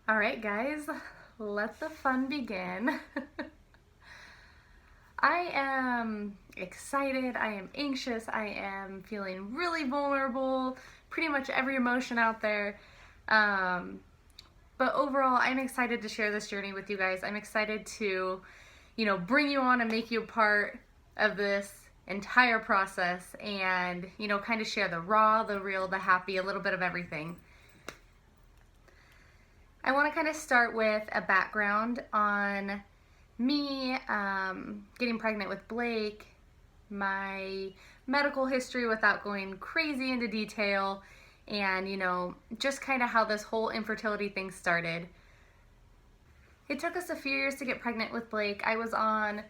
All right, guys, let the fun begin. I am excited, I am anxious, I am feeling really vulnerable, pretty much every emotion out there. But overall, I'm excited to share this journey with you guys. I'm excited to, bring you on and make you a part of this entire process and, kind of share the raw, the real, the happy, a little bit of everything. I want to kind of start with a background on me getting pregnant with Blake, my medical history without going crazy into detail, and just kind of how this whole infertility thing started. It took us a few years to get pregnant with Blake. I was on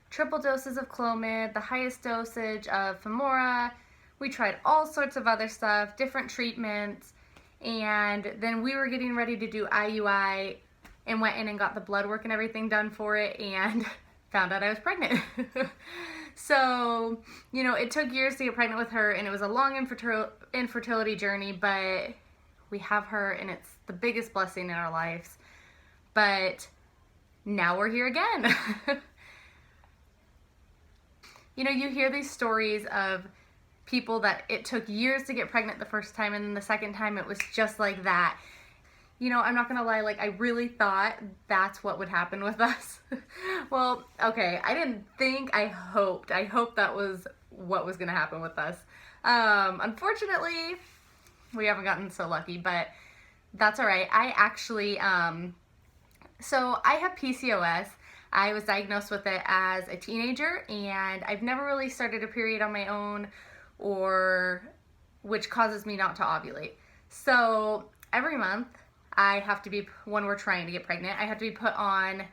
triple doses of Clomid, the highest dosage of Femora. We tried all sorts of other stuff, different treatments. And then we were getting ready to do IUI and went in and got the blood work and everything done for it and found out I was pregnant. So, it took years to get pregnant with her, and it was a long infertility journey, but we have her and it's the biggest blessing in our lives. But now we're here again. You hear these stories of people that it took years to get pregnant the first time, and then the second time it was just like that. I'm not gonna lie, I really thought that's what would happen with us. Well, okay, I didn't think, I hoped that was what was gonna happen with us. Unfortunately, we haven't gotten so lucky, but that's all right. I actually, so I have PCOS. I was diagnosed with it as a teenager, and I've never really started a period on my own, which causes me not to ovulate. So every month I have to be, when we're trying to get pregnant, I have to be put on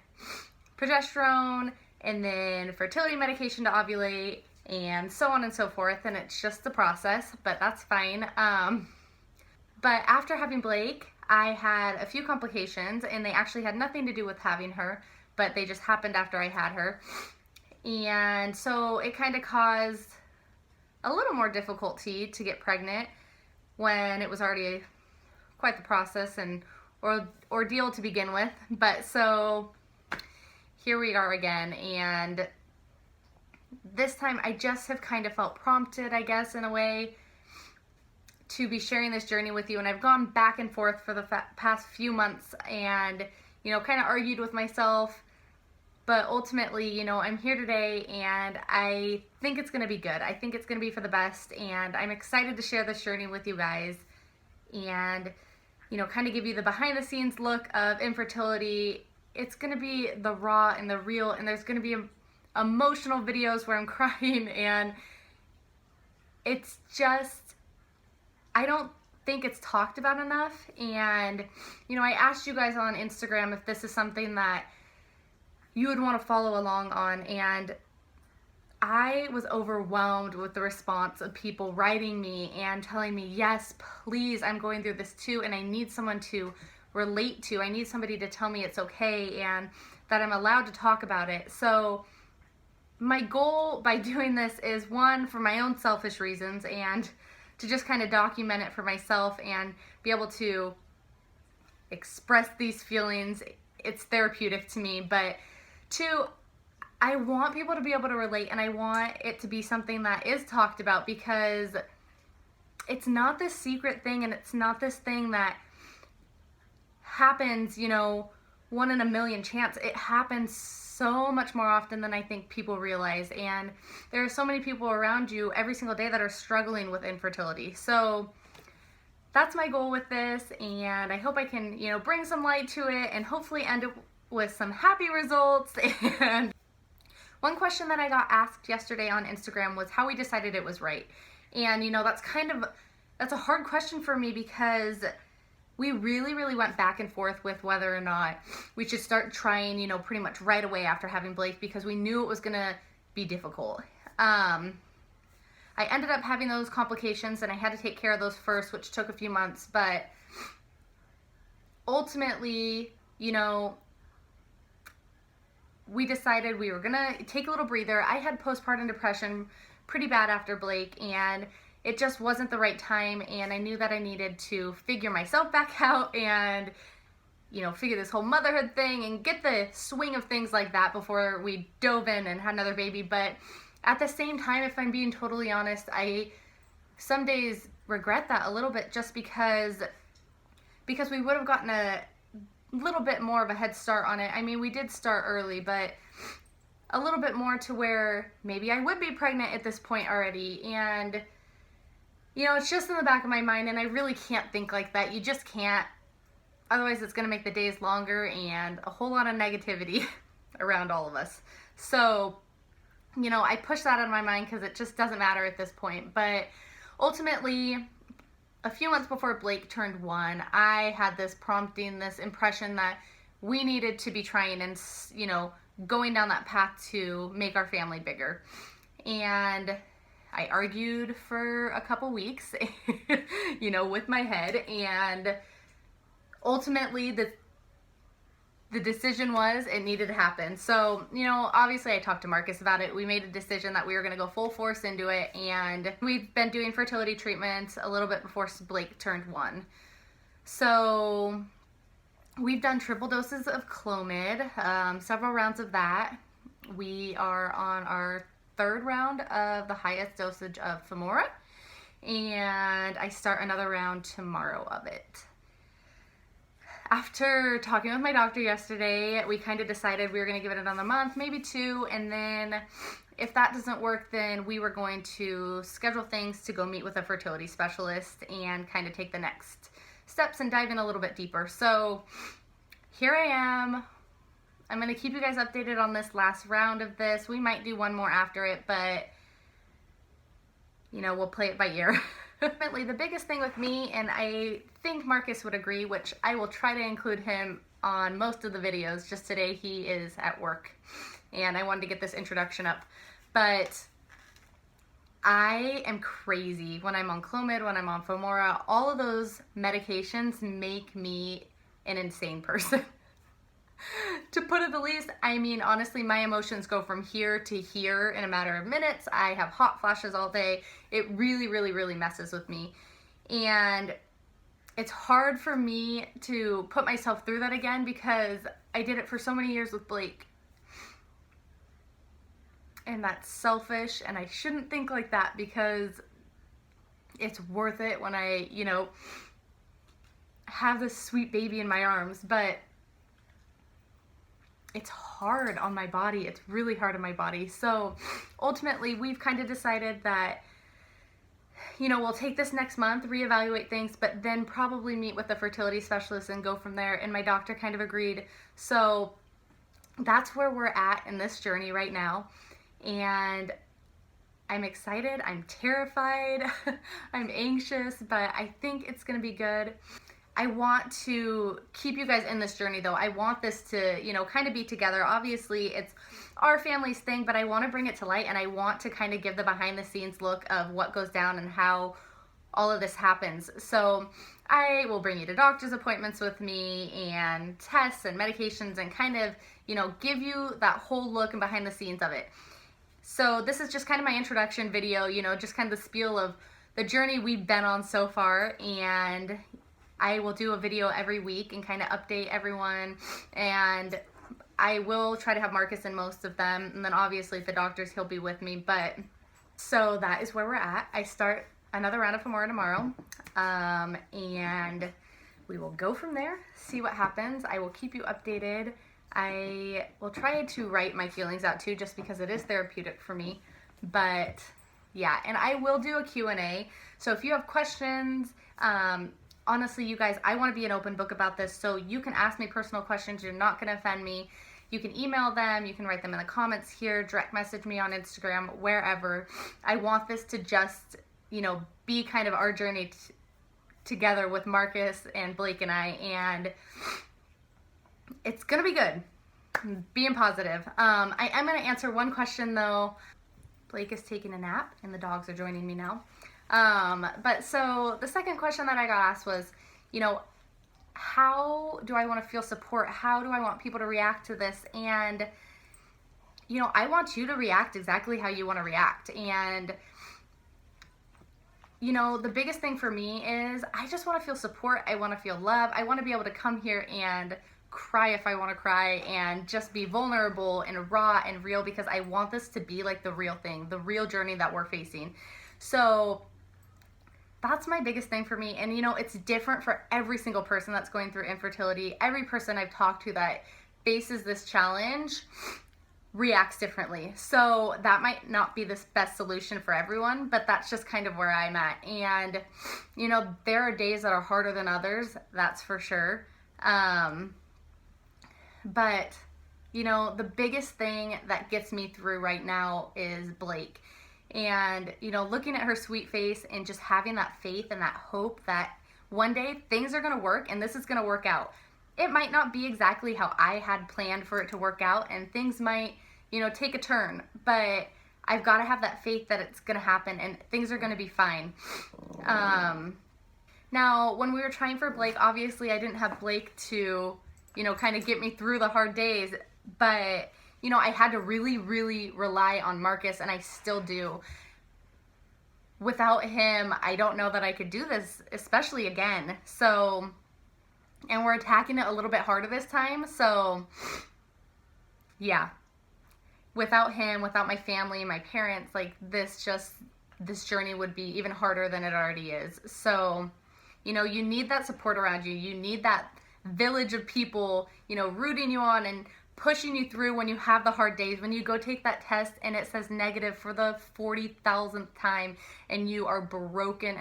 progesterone and then fertility medication to ovulate and so on and so forth. And it's just the process, but that's fine. But after having Blake, I had a few complications, and they actually had nothing to do with having her, but they just happened after I had her. And so it kind of caused a little more difficulty to get pregnant when it was already quite the process and ordeal to begin with. But so here we are again, and this time I just have kind of felt prompted, I guess, in a way, to be sharing this journey with you. And I've gone back and forth for the past few months and kind of argued with myself. But ultimately, I'm here today, and I think it's going to be good. I think it's going to be for the best, and I'm excited to share this journey with you guys and, kind of give you the behind-the-scenes look of infertility. It's going to be the raw and the real, and there's going to be emotional videos where I'm crying, and it's just, I don't think it's talked about enough. And, I asked you guys on Instagram if this is something that you would want to follow along on, and I was overwhelmed with the response of people writing me and telling me, yes, please, I'm going through this too, and I need someone to relate to. I need somebody to tell me it's okay and that I'm allowed to talk about it. So my goal by doing this is, one, for my own selfish reasons, and to just kind of document it for myself and be able to express these feelings. It's therapeutic to me. But two, I want people to be able to relate, and I want it to be something that is talked about, because it's not this secret thing, and it's not this thing that happens, 1 in a million chance. It happens so much more often than I think people realize, and there are so many people around you every single day that are struggling with infertility. So that's my goal with this, and I hope I can, bring some light to it and hopefully end up with some happy results. And one question that I got asked yesterday on Instagram was how we decided it was right. And that's a hard question for me, because we really went back and forth with whether or not we should start trying, pretty much right away after having Blake, because we knew it was gonna be difficult. I ended up having those complications, and I had to take care of those first, which took a few months. But ultimately, we decided we were gonna take a little breather. I had postpartum depression pretty bad after Blake, and it just wasn't the right time, and I knew that I needed to figure myself back out and figure this whole motherhood thing and get the swing of things like that before we dove in and had another baby. But at the same time, if I'm being totally honest, I some days regret that a little bit, just because we would have gotten a little bit more of a head start on it. I mean, we did start early, but a little bit more to where maybe I would be pregnant at this point already. And it's just in the back of my mind, and I really can't think like that. You just can't. Otherwise, it's going to make the days longer and a whole lot of negativity around all of us. So, I push that out of my mind because it just doesn't matter at this point. But ultimately, a few months before Blake turned 1, I had this prompting, this impression that we needed to be trying and, going down that path to make our family bigger. And I argued for a couple weeks, with my head, and ultimately the decision was it needed to happen. So, obviously I talked to Marcus about it. We made a decision that we were going to go full force into it, and we've been doing fertility treatments a little bit before Blake turned 1. So we've done triple doses of Clomid, several rounds of that. We are on our 3rd round of the highest dosage of Femora, and I start another round tomorrow of it. After talking with my doctor yesterday, we kind of decided we were going to give it another month, maybe 2, and then if that doesn't work, then we were going to schedule things to go meet with a fertility specialist and kind of take the next steps and dive in a little bit deeper. So here I am. I'm going to keep you guys updated on this last round of this. We might do one more after it, but we'll play it by ear. Ultimately, the biggest thing with me, and I think Marcus would agree, which I will try to include him on most of the videos, just today he is at work and I wanted to get this introduction up, but I am crazy when I'm on Clomid, when I'm on Femora. All of those medications make me an insane person. To put it the least, I mean, honestly, my emotions go from here to here in a matter of minutes. I have hot flashes all day. It really, really, really messes with me. And it's hard for me to put myself through that again because I did it for so many years with Blake. And that's selfish, and I shouldn't think like that because it's worth it when I, have this sweet baby in my arms. But it's hard on my body. It's really hard on my body. So ultimately, we've kind of decided that, we'll take this next month, reevaluate things, but then probably meet with a fertility specialist and go from there. And my doctor kind of agreed. So that's where we're at in this journey right now. And I'm excited. I'm terrified. I'm anxious, but I think it's going to be good. I want to keep you guys in this journey though. I want this to, kind of be together. Obviously it's our family's thing, but I want to bring it to light, and I want to kind of give the behind the scenes look of what goes down and how all of this happens. So I will bring you to doctor's appointments with me and tests and medications and kind of, give you that whole look and behind the scenes of it. So this is just kind of my introduction video, just kind of the spiel of the journey we've been on so far, and I will do a video every week and kind of update everyone, and I will try to have Marcus in most of them, and then obviously if the doctors, he'll be with me. But so that is where we're at. I start another round of Femora tomorrow, and we will go from there, see what happens. I will keep you updated. I will try to write my feelings out too, just because it is therapeutic for me. But yeah, and I will do a Q&A. So if you have questions, honestly, you guys, I want to be an open book about this, so you can ask me personal questions. You're not going to offend me. You can email them. You can write them in the comments here, direct message me on Instagram, wherever. I want this to just, be kind of our journey together with Marcus and Blake and I, and it's going to be good. Being positive. I am going to answer one question though. Blake is taking a nap and the dogs are joining me now. But so the second question that I got asked was, how do I want to feel support? How do I want people to react to this? And, I want you to react exactly how you want to react. And you know, the biggest thing for me is I just want to feel support. I want to feel love. I want to be able to come here and cry if I want to cry and just be vulnerable and raw and real, because I want this to be like the real thing, the real journey that we're facing. So that's my biggest thing for me. And you know, it's different for every single person that's going through infertility. Every person I've talked to that faces this challenge reacts differently. So that might not be the best solution for everyone, but that's just kind of where I'm at. And you know, there are days that are harder than others, that's for sure. But you know, the biggest thing that gets me through right now is Blake. And you know, looking at her sweet face and just having that faith and that hope that one day things are going to work and this is going to work out. It might not be exactly how I had planned for it to work out, and things might, you know, take a turn, but I've got to have that faith that it's going to happen and things are going to be fine. Now, when we were trying for Blake, obviously I didn't have Blake to, you know, kind of get me through the hard days, but, you know, I had to really, really rely on Marcus, and I still do. Without him, I don't know that I could do this, especially again. So, and we're attacking it a little bit harder this time. So, yeah. Without him, without my family, my parents, like this journey would be even harder than it already is. So, you know, you need that support around you. You need that village of people, you know, rooting you on and pushing you through when you have the hard days, when you go take that test and it says negative for the 40,000th time and you are broken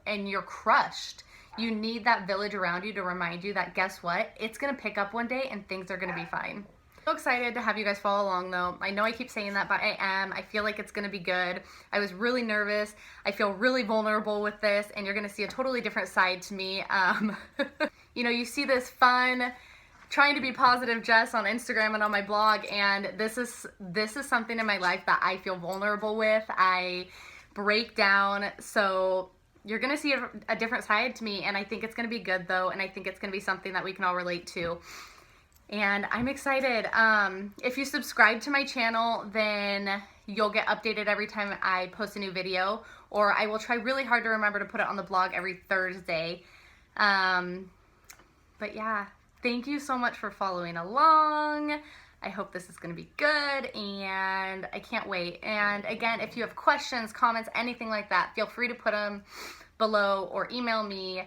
and you're crushed. You need that village around you to remind you that guess what? It's going to pick up one day and things are going to be fine. So excited to have you guys follow along though. I know I keep saying that, but I am. I feel like it's going to be good. I was really nervous. I feel really vulnerable with this, and you're going to see a totally different side to me. You know, you see this fun, trying to be positive Jess on Instagram and on my blog, and this is something in my life that I feel vulnerable with. I break down, so you're going to see a different side to me, and I think it's going to be good though, and I think it's going to be something that we can all relate to. And I'm excited. If you subscribe to my channel, then you'll get updated every time I post a new video, or I will try really hard to remember to put it on the blog every Thursday. But yeah, thank you so much for following along. I hope this is going to be good, and I can't wait. And again, if you have questions, comments, anything like that, feel free to put them below or email me.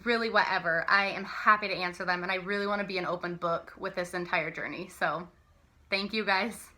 Really whatever. I am happy to answer them, and I really want to be an open book with this entire journey. So thank you guys.